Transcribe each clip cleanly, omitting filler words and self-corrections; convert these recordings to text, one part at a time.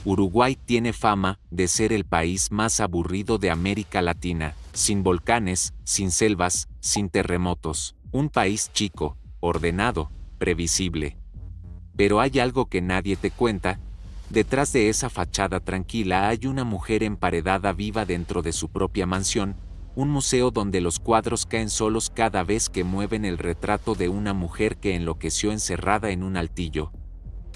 Uruguay tiene fama de ser el país más aburrido de América Latina, sin volcanes, sin selvas, sin terremotos, un país chico, ordenado, previsible. Pero hay algo que nadie te cuenta. Detrás de esa fachada tranquila hay una mujer emparedada viva dentro de su propia mansión, un museo donde los cuadros caen solos cada vez que mueven el retrato de una mujer que enloqueció encerrada en un altillo.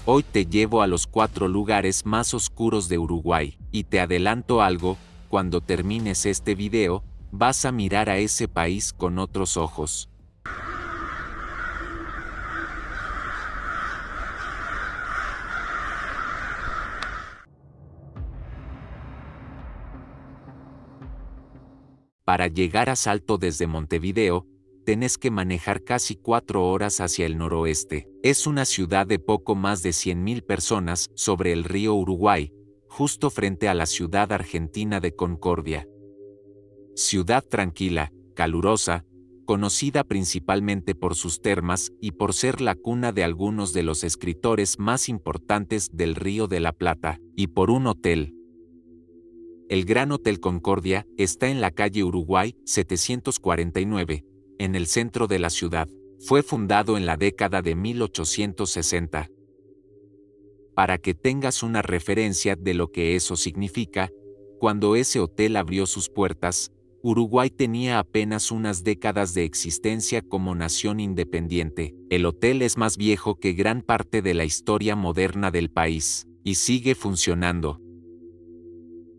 Hoy te llevo a los 4 lugares más oscuros de Uruguay, y te adelanto algo, cuando termines este video, vas a mirar a ese país con otros ojos. Para llegar a Salto desde Montevideo, tenés que manejar casi 4 horas hacia el noroeste. Es una ciudad de poco más de 100.000 personas sobre el río Uruguay, justo frente a la ciudad argentina de Concordia. Ciudad tranquila, calurosa, conocida principalmente por sus termas y por ser la cuna de algunos de los escritores más importantes del Río de la Plata, y por un hotel. El Gran Hotel Concordia está en la calle Uruguay 749, en el centro de la ciudad. Fue fundado en la década de 1860. Para que tengas una referencia de lo que eso significa, cuando ese hotel abrió sus puertas, Uruguay tenía apenas unas décadas de existencia como nación independiente. El hotel es más viejo que gran parte de la historia moderna del país, y sigue funcionando.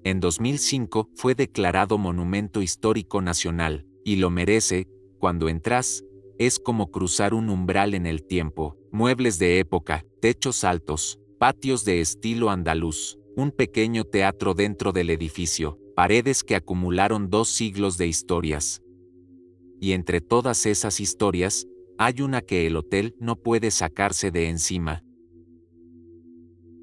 En 2005 fue declarado Monumento Histórico Nacional, y lo merece. Cuando entras, es como cruzar un umbral en el tiempo. Muebles de época, techos altos, patios de estilo andaluz, un pequeño teatro dentro del edificio, paredes que acumularon 2 siglos de historias. Y entre todas esas historias, hay una que el hotel no puede sacarse de encima.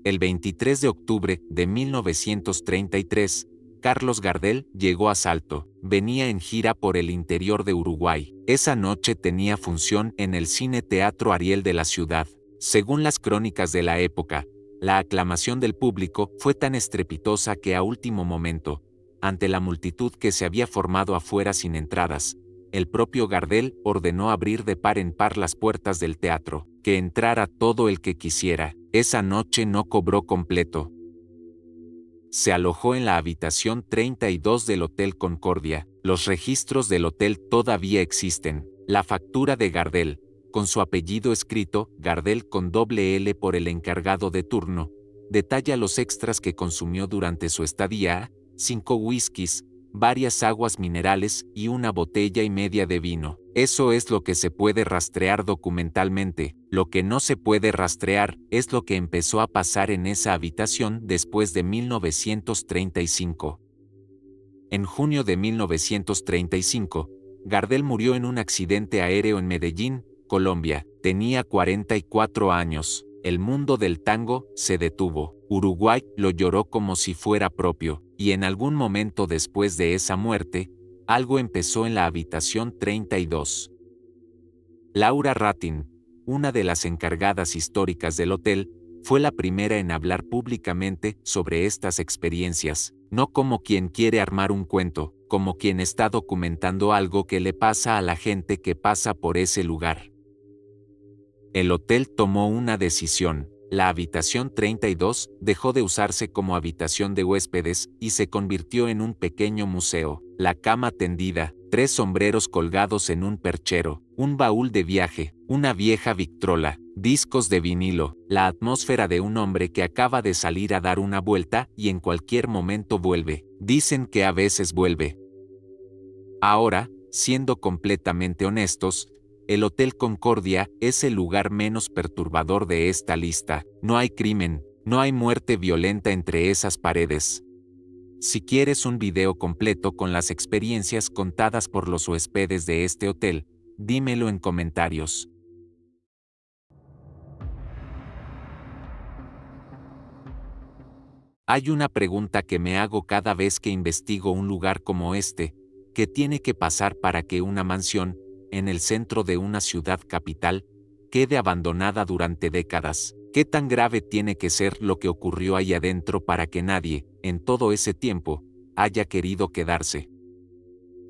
El 23 de octubre de 1933, Carlos Gardel llegó a Salto. Venía en gira por el interior de Uruguay. Esa noche tenía función en el Cine Teatro Ariel de la ciudad. Según las crónicas de la época, la aclamación del público fue tan estrepitosa que a último momento, ante la multitud que se había formado afuera sin entradas, el propio Gardel ordenó abrir de par en par las puertas del teatro, que entrara todo el que quisiera. Esa noche no cobró completo. Se alojó en la habitación 32 del Hotel Concordia. Los registros del hotel todavía existen. La factura de Gardel, con su apellido escrito, Gardel con doble L por el encargado de turno, detalla los extras que consumió durante su estadía: 5 whiskies, varias aguas minerales y 1,5 botellas de vino. Eso es lo que se puede rastrear documentalmente. Lo que no se puede rastrear es lo que empezó a pasar en esa habitación después de 1935. En junio de 1935, Gardel murió en un accidente aéreo en Medellín, Colombia. Tenía 44 años. El mundo del tango se detuvo. Uruguay lo lloró como si fuera propio, y en algún momento después de esa muerte, algo empezó en la habitación 32. Laura Ratin, una de las encargadas históricas del hotel, fue la primera en hablar públicamente sobre estas experiencias, no como quien quiere armar un cuento, como quien está documentando algo que le pasa a la gente que pasa por ese lugar. El hotel tomó una decisión. La habitación 32 dejó de usarse como habitación de huéspedes y se convirtió en un pequeño museo. La cama tendida, 3 sombreros colgados en un perchero, un baúl de viaje, una vieja Victrola, discos de vinilo, la atmósfera de un hombre que acaba de salir a dar una vuelta y en cualquier momento vuelve. Dicen que a veces vuelve. Ahora, siendo completamente honestos, el Hotel Concordia es el lugar menos perturbador de esta lista. No hay crimen, no hay muerte violenta entre esas paredes. Si quieres un video completo con las experiencias contadas por los huéspedes de este hotel, dímelo en comentarios. Hay una pregunta que me hago cada vez que investigo un lugar como este: ¿qué tiene que pasar para que una mansión, en el centro de una ciudad capital, quede abandonada durante décadas? ¿Qué tan grave tiene que ser lo que ocurrió ahí adentro para que nadie, en todo ese tiempo, haya querido quedarse?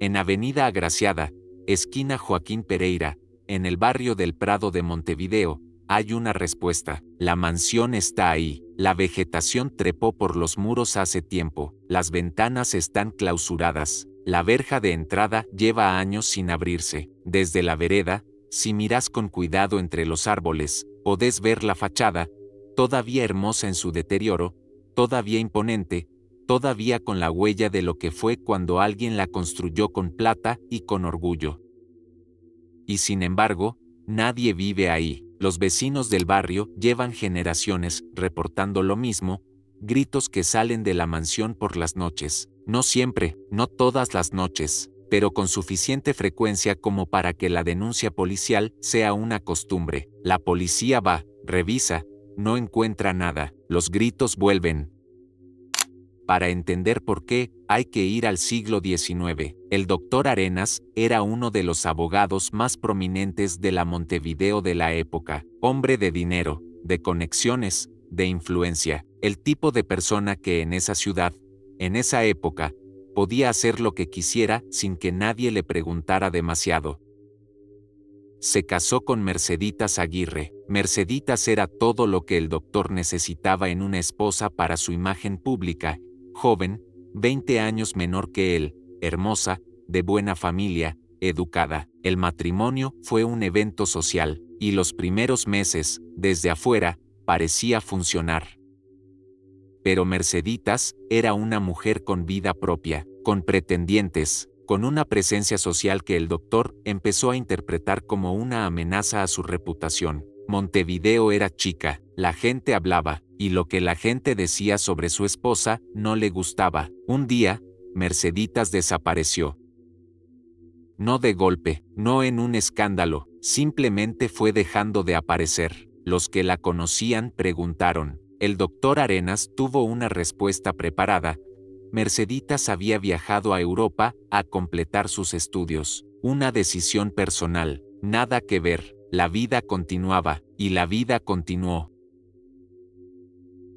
En Avenida Agraciada, esquina Joaquín Pereira, en el barrio del Prado de Montevideo, hay una respuesta. La mansión está ahí. La vegetación trepó por los muros hace tiempo. Las ventanas están clausuradas. La verja de entrada lleva años sin abrirse. Desde la vereda, si miras con cuidado entre los árboles, podés ver la fachada, todavía hermosa en su deterioro, todavía imponente, todavía con la huella de lo que fue cuando alguien la construyó con plata y con orgullo. Y sin embargo, nadie vive ahí. Los vecinos del barrio llevan generaciones reportando lo mismo, gritos que salen de la mansión por las noches. No siempre, no todas las noches, pero con suficiente frecuencia como para que la denuncia policial sea una costumbre. La policía va, revisa, no encuentra nada. Los gritos vuelven. Para entender por qué, hay que ir al siglo XIX. El doctor Arenas era uno de los abogados más prominentes de la Montevideo de la época, hombre de dinero, de conexiones, de influencia, el tipo de persona que en esa ciudad, en esa época, podía hacer lo que quisiera sin que nadie le preguntara demasiado. Se casó con Merceditas Aguirre. Merceditas era todo lo que el doctor necesitaba en una esposa para su imagen pública. Joven, 20 años menor que él, hermosa, de buena familia, educada. El matrimonio fue un evento social, y los primeros meses, desde afuera, parecía funcionar. Pero Merceditas era una mujer con vida propia, con pretendientes, con una presencia social que el doctor empezó a interpretar como una amenaza a su reputación. Montevideo era chica, la gente hablaba, y lo que la gente decía sobre su esposa no le gustaba. Un día, Merceditas desapareció. No de golpe, no en un escándalo, simplemente fue dejando de aparecer. Los que la conocían preguntaron. El doctor Arenas tuvo una respuesta preparada. Merceditas había viajado a Europa a completar sus estudios. Una decisión personal, nada que ver. La vida continuaba, y la vida continuó.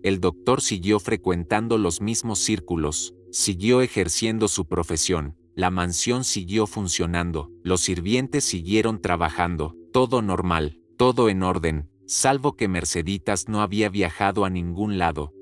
El doctor siguió frecuentando los mismos círculos, siguió ejerciendo su profesión, la mansión siguió funcionando, los sirvientes siguieron trabajando, todo normal, todo en orden, salvo que Merceditas no había viajado a ningún lado.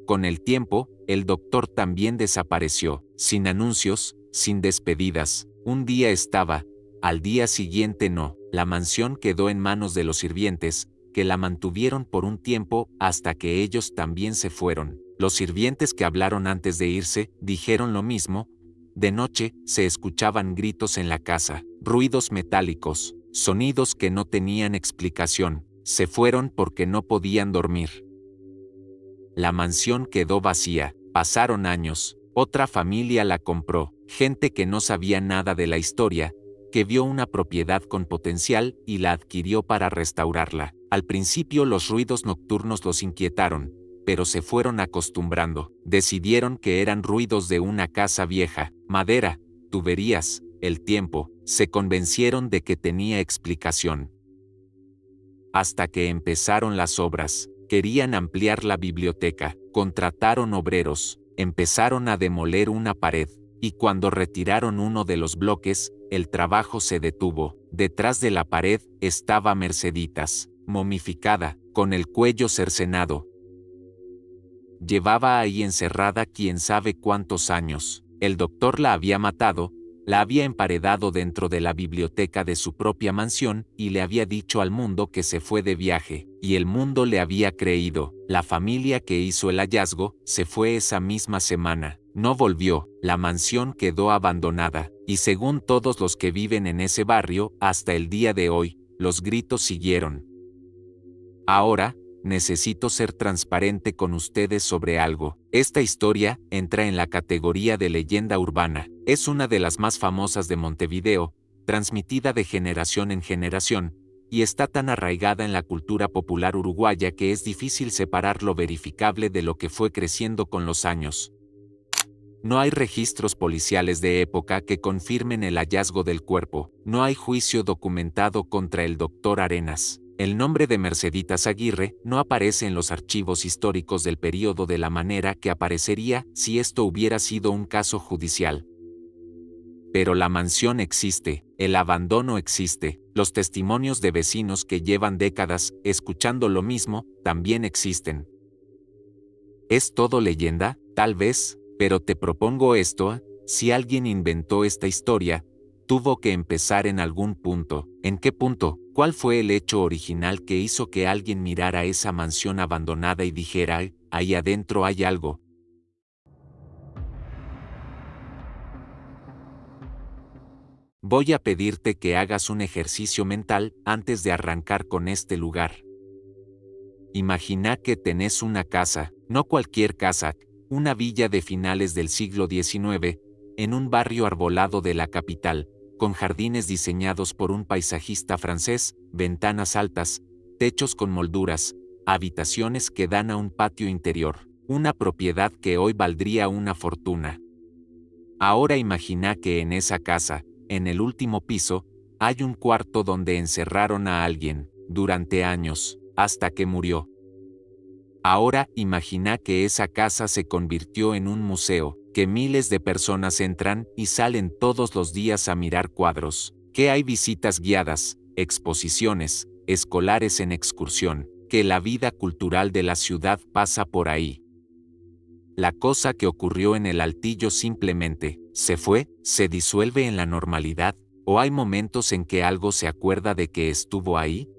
Con el tiempo, el doctor también desapareció, sin anuncios, sin despedidas. Un día estaba, al día siguiente no. La mansión quedó en manos de los sirvientes, que la mantuvieron por un tiempo hasta que ellos también se fueron. Los sirvientes que hablaron antes de irse dijeron lo mismo. De noche se escuchaban gritos en la casa, ruidos metálicos, sonidos que no tenían explicación. Se fueron porque no podían dormir. La mansión quedó vacía. Pasaron años, otra familia la compró, gente que no sabía nada de la historia, que vio una propiedad con potencial y la adquirió para restaurarla. Al principio los ruidos nocturnos los inquietaron, pero se fueron acostumbrando. Decidieron que eran ruidos de una casa vieja, madera, tuberías, el tiempo. Se convencieron de que tenía explicación. Hasta que empezaron las obras. Querían ampliar la biblioteca, contrataron obreros, empezaron a demoler una pared, y cuando retiraron uno de los bloques, el trabajo se detuvo. Detrás de la pared estaba Merceditas, momificada, con el cuello cercenado. Llevaba ahí encerrada quién sabe cuántos años. El doctor la había matado, la había emparedado dentro de la biblioteca de su propia mansión y le había dicho al mundo que se fue de viaje, y el mundo le había creído. La familia que hizo el hallazgo se fue esa misma semana. No volvió, la mansión quedó abandonada, y según todos los que viven en ese barrio, hasta el día de hoy, los gritos siguieron. Ahora, necesito ser transparente con ustedes sobre algo. Esta historia entra en la categoría de leyenda urbana. Es una de las más famosas de Montevideo, transmitida de generación en generación, y está tan arraigada en la cultura popular uruguaya que es difícil separar lo verificable de lo que fue creciendo con los años. No hay registros policiales de época que confirmen el hallazgo del cuerpo, no hay juicio documentado contra el doctor Arenas. El nombre de Merceditas Aguirre no aparece en los archivos históricos del período de la manera que aparecería si esto hubiera sido un caso judicial. Pero la mansión existe, el abandono existe, los testimonios de vecinos que llevan décadas escuchando lo mismo también existen. ¿Es todo leyenda? Tal vez, pero te propongo esto: si alguien inventó esta historia, tuvo que empezar en algún punto. ¿En qué punto? ¿Cuál fue el hecho original que hizo que alguien mirara esa mansión abandonada y dijera, ahí adentro hay algo? Voy a pedirte que hagas un ejercicio mental antes de arrancar con este lugar. Imagina que tenés una casa, no cualquier casa, una villa de finales del siglo XIX, en un barrio arbolado de la capital, con jardines diseñados por un paisajista francés, ventanas altas, techos con molduras, habitaciones que dan a un patio interior, una propiedad que hoy valdría una fortuna. Ahora imagina que en esa casa, en el último piso, hay un cuarto donde encerraron a alguien, durante años, hasta que murió. Ahora imagina que esa casa se convirtió en un museo, que miles de personas entran y salen todos los días a mirar cuadros, que hay visitas guiadas, exposiciones, escolares en excursión, que la vida cultural de la ciudad pasa por ahí. La cosa que ocurrió en el Altillo simplemente se fue, se disuelve en la normalidad, ¿o hay momentos en que algo se acuerda de que estuvo ahí?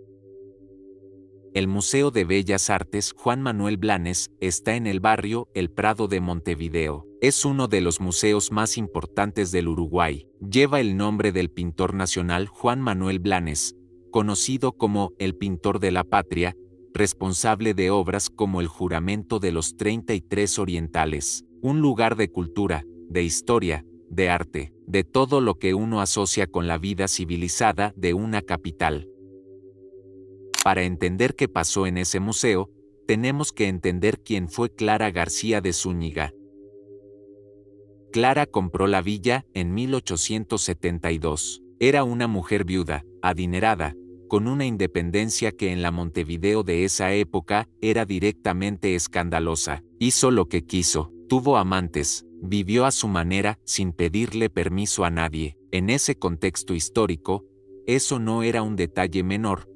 El Museo de Bellas Artes Juan Manuel Blanes está en el barrio El Prado de Montevideo. Es uno de los museos más importantes del Uruguay. Lleva el nombre del pintor nacional Juan Manuel Blanes, conocido como el pintor de la patria, responsable de obras como El Juramento de los 33 Orientales, un lugar de cultura, de historia, de arte, de todo lo que uno asocia con la vida civilizada de una capital. Para entender qué pasó en ese museo, tenemos que entender quién fue Clara García de Zúñiga. Clara compró la villa en 1872. Era una mujer viuda, adinerada, con una independencia que en la Montevideo de esa época era directamente escandalosa. Hizo lo que quiso, tuvo amantes, vivió a su manera sin pedirle permiso a nadie. En ese contexto histórico, eso no era un detalle menor,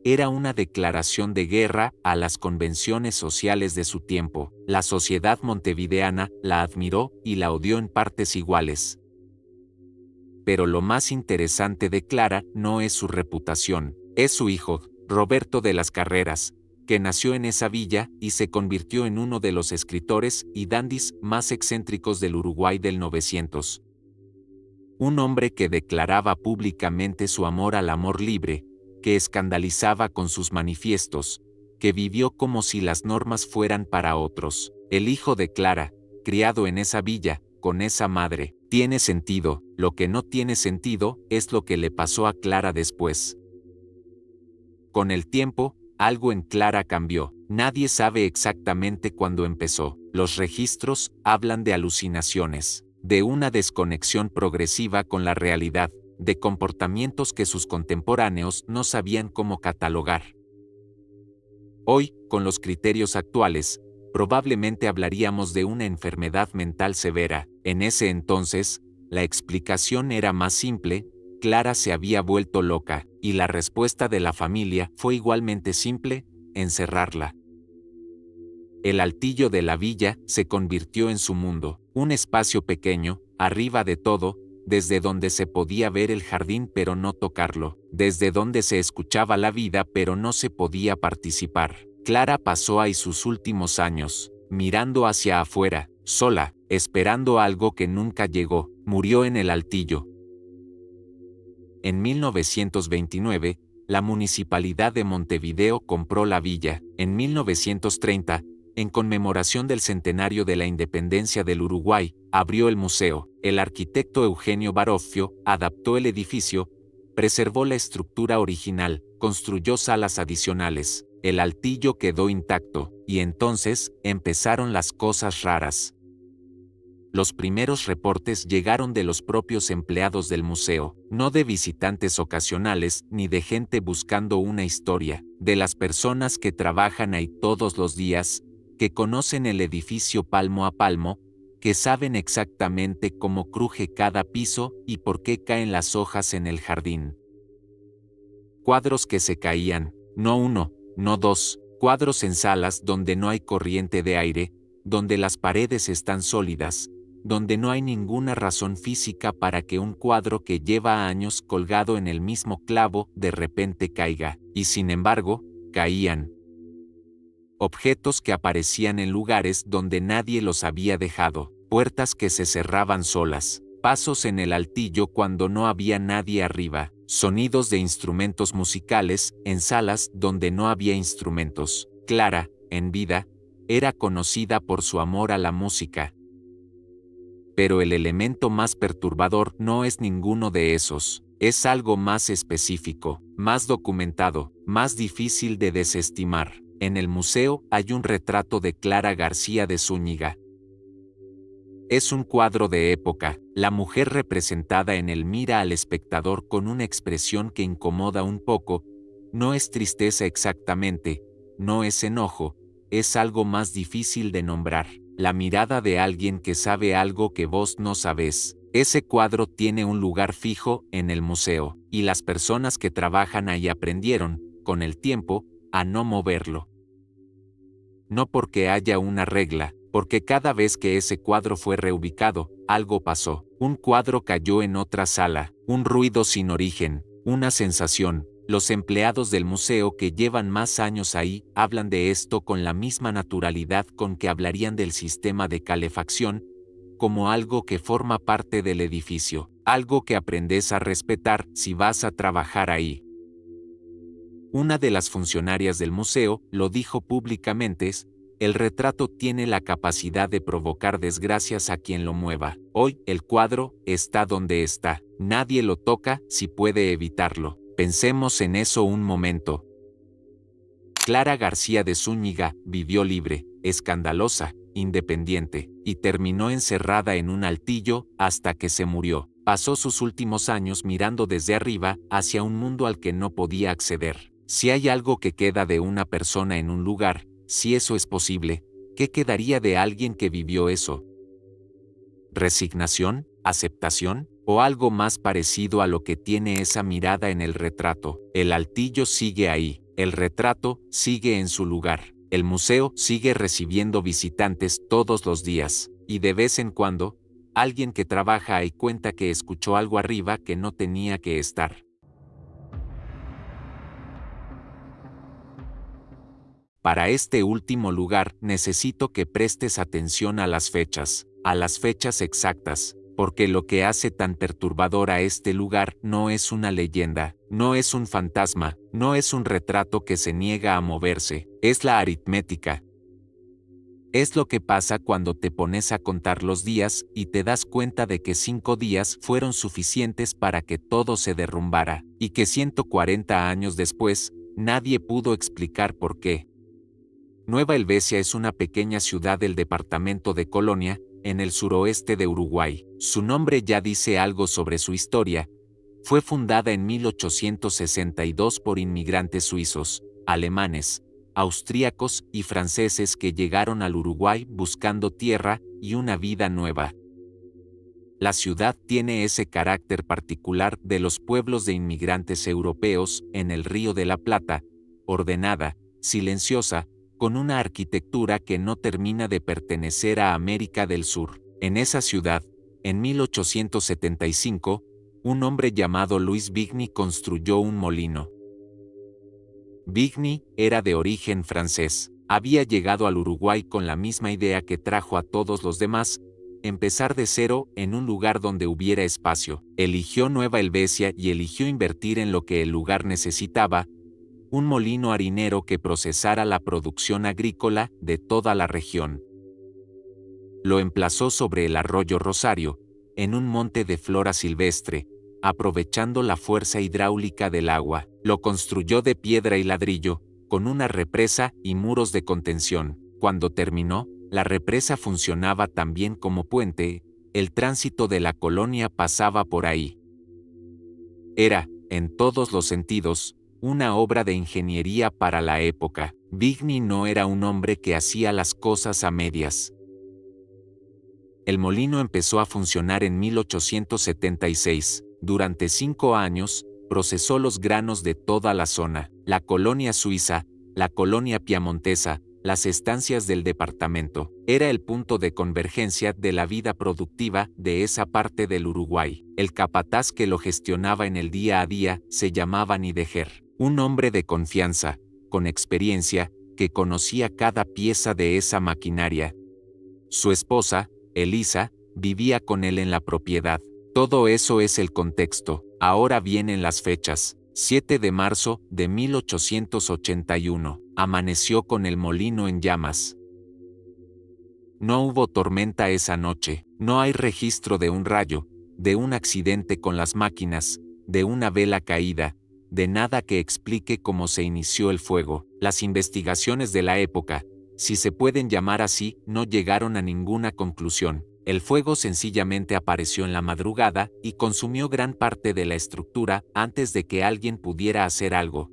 era una declaración de guerra a las convenciones sociales de su tiempo. La sociedad montevideana la admiró y la odió en partes iguales. Pero lo más interesante de Clara no es su reputación, es su hijo, Roberto de las Carreras, que nació en esa villa y se convirtió en uno de los escritores y dandis más excéntricos del Uruguay del 900. Un hombre que declaraba públicamente su amor al amor libre, que escandalizaba con sus manifiestos, que vivió como si las normas fueran para otros. El hijo de Clara, criado en esa villa, con esa madre, tiene sentido. Lo que no tiene sentido es lo que le pasó a Clara después. Con el tiempo, algo en Clara cambió. Nadie sabe exactamente cuándo empezó. Los registros hablan de alucinaciones, de una desconexión progresiva con la realidad, de comportamientos que sus contemporáneos no sabían cómo catalogar. Hoy, con los criterios actuales, probablemente hablaríamos de una enfermedad mental severa. En ese entonces, la explicación era más simple: Clara se había vuelto loca, y la respuesta de la familia fue igualmente simple: encerrarla. El altillo de la villa se convirtió en su mundo, un espacio pequeño, arriba de todo, desde donde se podía ver el jardín pero no tocarlo, desde donde se escuchaba la vida pero no se podía participar. Clara pasó ahí sus últimos años, mirando hacia afuera, sola, esperando algo que nunca llegó. Murió en el altillo. En 1929, la Municipalidad de Montevideo compró la villa. En 1930, en conmemoración del centenario de la independencia del Uruguay, abrió el museo. El arquitecto Eugenio Baroffio adaptó el edificio, preservó la estructura original, construyó salas adicionales. El altillo quedó intacto, y entonces empezaron las cosas raras. Los primeros reportes llegaron de los propios empleados del museo, no de visitantes ocasionales ni de gente buscando una historia, de las personas que trabajan ahí todos los días, que conocen el edificio palmo a palmo, que saben exactamente cómo cruje cada piso y por qué caen las hojas en el jardín. Cuadros que se caían, no uno, no dos, cuadros en salas donde no hay corriente de aire, donde las paredes están sólidas, donde no hay ninguna razón física para que un cuadro que lleva años colgado en el mismo clavo de repente caiga, y sin embargo, caían. Objetos que aparecían en lugares donde nadie los había dejado, puertas que se cerraban solas, pasos en el altillo cuando no había nadie arriba, sonidos de instrumentos musicales en salas donde no había instrumentos. Clara, en vida, era conocida por su amor a la música. Pero el elemento más perturbador no es ninguno de esos, es algo más específico, más documentado, más difícil de desestimar. En el museo hay un retrato de Clara García de Zúñiga. Es un cuadro de época, la mujer representada en él mira al espectador con una expresión que incomoda un poco, no es tristeza exactamente, no es enojo, es algo más difícil de nombrar, la mirada de alguien que sabe algo que vos no sabés. Ese cuadro tiene un lugar fijo en el museo, y las personas que trabajan ahí aprendieron, con el tiempo, a no moverlo. No porque haya una regla, porque cada vez que ese cuadro fue reubicado, algo pasó. Un cuadro cayó en otra sala, un ruido sin origen, una sensación. Los empleados del museo que llevan más años ahí hablan de esto con la misma naturalidad con que hablarían del sistema de calefacción, como algo que forma parte del edificio, algo que aprendes a respetar si vas a trabajar ahí. Una de las funcionarias del museo lo dijo públicamente: el retrato tiene la capacidad de provocar desgracias a quien lo mueva. Hoy, el cuadro está donde está. Nadie lo toca si puede evitarlo. Pensemos en eso un momento. Clara García de Zúñiga vivió libre, escandalosa, independiente, y terminó encerrada en un altillo hasta que se murió. Pasó sus últimos años mirando desde arriba hacia un mundo al que no podía acceder. Si hay algo que queda de una persona en un lugar, si eso es posible, ¿qué quedaría de alguien que vivió eso? ¿Resignación? ¿Aceptación? ¿O algo más parecido a lo que tiene esa mirada en el retrato? El altillo sigue ahí, el retrato sigue en su lugar, el museo sigue recibiendo visitantes todos los días, y de vez en cuando, alguien que trabaja ahí cuenta que escuchó algo arriba que no tenía que estar. Para este último lugar necesito que prestes atención a las fechas exactas, porque lo que hace tan perturbador a este lugar no es una leyenda, no es un fantasma, no es un retrato que se niega a moverse, es la aritmética. Es lo que pasa cuando te pones a contar los días y te das cuenta de que 5 días fueron suficientes para que todo se derrumbara, y que 140 años después, nadie pudo explicar por qué. Nueva Helvecia es una pequeña ciudad del departamento de Colonia, en el suroeste de Uruguay. Su nombre ya dice algo sobre su historia. Fue fundada en 1862 por inmigrantes suizos, alemanes, austríacos y franceses que llegaron al Uruguay buscando tierra y una vida nueva. La ciudad tiene ese carácter particular de los pueblos de inmigrantes europeos en el Río de la Plata, ordenada, silenciosa, con una arquitectura que no termina de pertenecer a América del Sur. En esa ciudad, en 1875, un hombre llamado Louis Bigny construyó un molino. Bigny era de origen francés, había llegado al Uruguay con la misma idea que trajo a todos los demás, empezar de cero en un lugar donde hubiera espacio. Eligió Nueva Helvecia y eligió invertir en lo que el lugar necesitaba, un molino harinero que procesara la producción agrícola de toda la región. Lo emplazó sobre el arroyo Rosario, en un monte de flora silvestre, aprovechando la fuerza hidráulica del agua. Lo construyó de piedra y ladrillo, con una represa y muros de contención. Cuando terminó, la represa funcionaba también como puente, el tránsito de la colonia pasaba por ahí. Era, en todos los sentidos, una obra de ingeniería para la época. Vigny no era un hombre que hacía las cosas a medias. El molino empezó a funcionar en 1876. Durante 5 años, procesó los granos de toda la zona, la colonia suiza, la colonia piamontesa, las estancias del departamento. Era el punto de convergencia de la vida productiva de esa parte del Uruguay. El capataz que lo gestionaba en el día a día se llamaba Nideger, un hombre de confianza, con experiencia, que conocía cada pieza de esa maquinaria. Su esposa, Elisa, vivía con él en la propiedad. Todo eso es el contexto. Ahora vienen las fechas. 7 de marzo de 1881. Amaneció con el molino en llamas. No hubo tormenta esa noche. No hay registro de un rayo, de un accidente con las máquinas, de una vela caída, de nada que explique cómo se inició el fuego. Las investigaciones de la época, si se pueden llamar así, no llegaron a ninguna conclusión. El fuego sencillamente apareció en la madrugada y consumió gran parte de la estructura antes de que alguien pudiera hacer algo.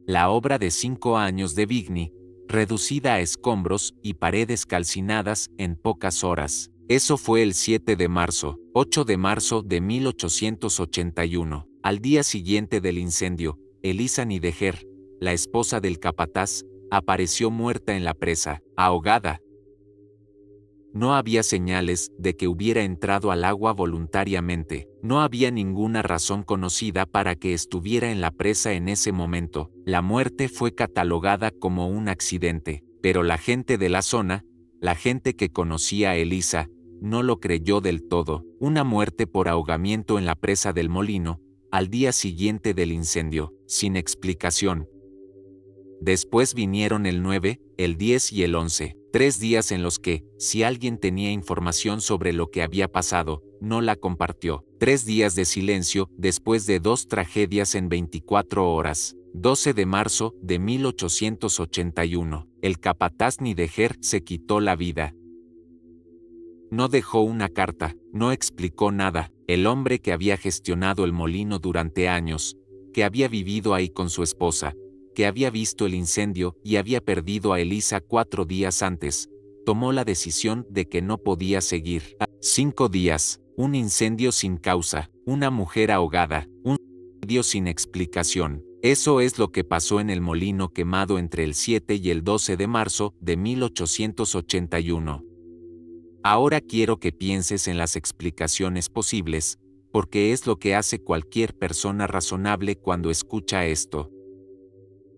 La obra de 5 años de Vigny, reducida a escombros y paredes calcinadas en pocas horas. Eso fue el 7 de marzo, 8 de marzo de 1881. Al día siguiente del incendio, Elisa Nideger, la esposa del capataz, apareció muerta en la presa, ahogada. No había señales de que hubiera entrado al agua voluntariamente. No había ninguna razón conocida para que estuviera en la presa en ese momento. La muerte fue catalogada como un accidente, pero la gente de la zona, la gente que conocía a Elisa, no lo creyó del todo. Una muerte por ahogamiento en la presa del molino, al día siguiente del incendio, sin explicación. Después vinieron el 9, el 10 y el 11, 3 días en los que, si alguien tenía información sobre lo que había pasado, no la compartió. 3 días de silencio después de 2 tragedias en 24 horas. 12 de marzo de 1881, el capataz Nideger se quitó la vida. No dejó una carta, no explicó nada. El hombre que había gestionado el molino durante años, que había vivido ahí con su esposa, que había visto el incendio y había perdido a Elisa 4 días antes, tomó la decisión de que no podía seguir. 5 días, un incendio sin causa, una mujer ahogada, un incendio sin explicación. Eso es lo que pasó en el molino quemado entre el 7 y el 12 de marzo de 1881. Ahora quiero que pienses en las explicaciones posibles, porque es lo que hace cualquier persona razonable cuando escucha esto.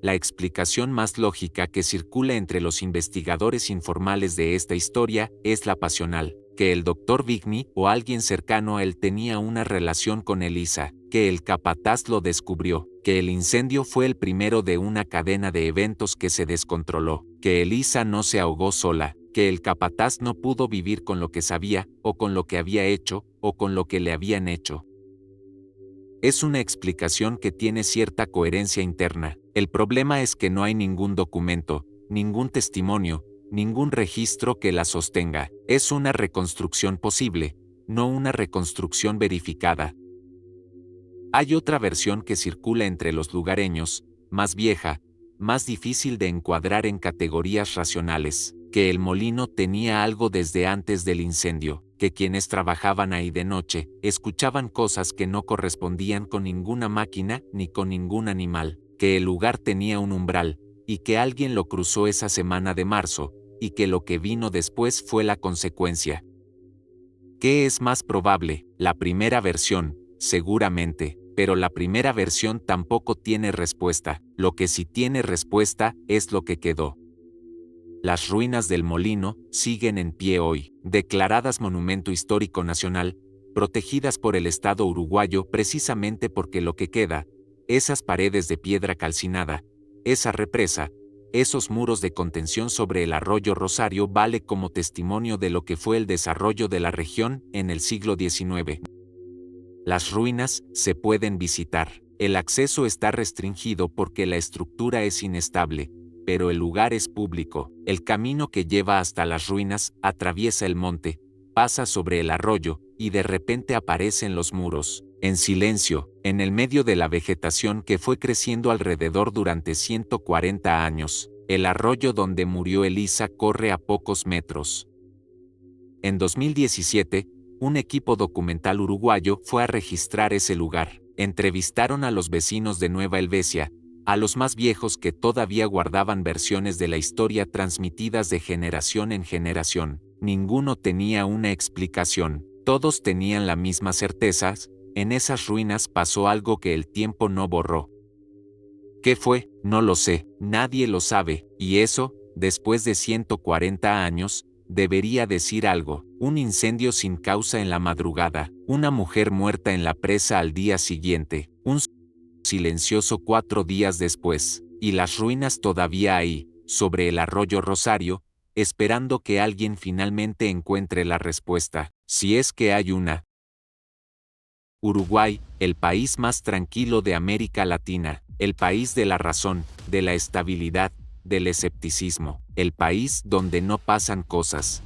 La explicación más lógica que circula entre los investigadores informales de esta historia es la pasional, que el Dr. Vigny o alguien cercano a él tenía una relación con Elisa, que el capataz lo descubrió, que el incendio fue el primero de una cadena de eventos que se descontroló, que Elisa no se ahogó sola, que el capataz no pudo vivir con lo que sabía, o con lo que había hecho, o con lo que le habían hecho. Es una explicación que tiene cierta coherencia interna. El problema es que no hay ningún documento, ningún testimonio, ningún registro que la sostenga. Es una reconstrucción posible, no una reconstrucción verificada. Hay otra versión que circula entre los lugareños, más vieja, más difícil de encuadrar en categorías racionales, que el molino tenía algo desde antes del incendio, que quienes trabajaban ahí de noche escuchaban cosas que no correspondían con ninguna máquina ni con ningún animal, que el lugar tenía un umbral, y que alguien lo cruzó esa semana de marzo, y que lo que vino después fue la consecuencia. ¿Qué es más probable? La primera versión, seguramente, pero la primera versión tampoco tiene respuesta. Lo que sí tiene respuesta es lo que quedó. Las ruinas del molino siguen en pie hoy, declaradas Monumento Histórico Nacional, protegidas por el Estado uruguayo precisamente porque lo que queda, esas paredes de piedra calcinada, esa represa, esos muros de contención sobre el arroyo Rosario vale como testimonio de lo que fue el desarrollo de la región en el siglo XIX. Las ruinas se pueden visitar. El acceso está restringido porque la estructura es inestable, pero el lugar es público. El camino que lleva hasta las ruinas atraviesa el monte, pasa sobre el arroyo, y de repente aparecen los muros, en silencio, en el medio de la vegetación que fue creciendo alrededor durante 140 años. El arroyo donde murió Elisa corre a pocos metros. En 2017, un equipo documental uruguayo fue a registrar ese lugar. Entrevistaron a los vecinos de Nueva Helvecia, a los más viejos que todavía guardaban versiones de la historia transmitidas de generación en generación. Ninguno tenía una explicación, todos tenían la misma certeza: en esas ruinas pasó algo que el tiempo no borró. ¿Qué fue? No lo sé, nadie lo sabe, y eso, después de 140 años, debería decir algo. Un incendio sin causa en la madrugada, una mujer muerta en la presa al día siguiente, un silencioso 4 días después, y las ruinas todavía ahí, sobre el arroyo Rosario, esperando que alguien finalmente encuentre la respuesta, si es que hay una. Uruguay, el país más tranquilo de América Latina, el país de la razón, de la estabilidad, del escepticismo, el país donde no pasan cosas.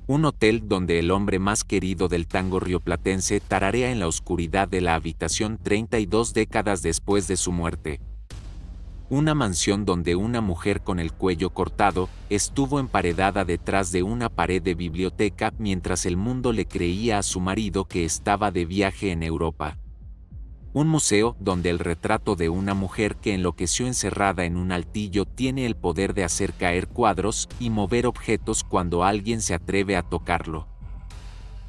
Un hotel donde el hombre más querido del tango rioplatense tararea en la oscuridad de la habitación 32 décadas después de su muerte. Una mansión donde una mujer con el cuello cortado estuvo emparedada detrás de una pared de biblioteca mientras el mundo le creía a su marido que estaba de viaje en Europa. Un museo donde el retrato de una mujer que enloqueció encerrada en un altillo tiene el poder de hacer caer cuadros y mover objetos cuando alguien se atreve a tocarlo.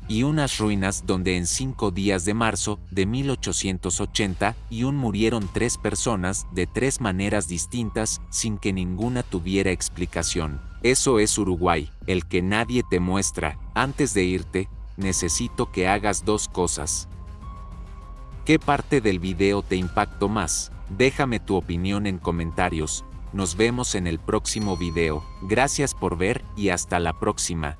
Y unas ruinas donde en 5 días de marzo de 1881 murieron 3 personas de 3 maneras distintas sin que ninguna tuviera explicación. Eso es Uruguay, el que nadie te muestra. Antes de irte, necesito que hagas 2 cosas. ¿Qué parte del video te impactó más? Déjame tu opinión en comentarios. Nos vemos en el próximo video. Gracias por ver y hasta la próxima.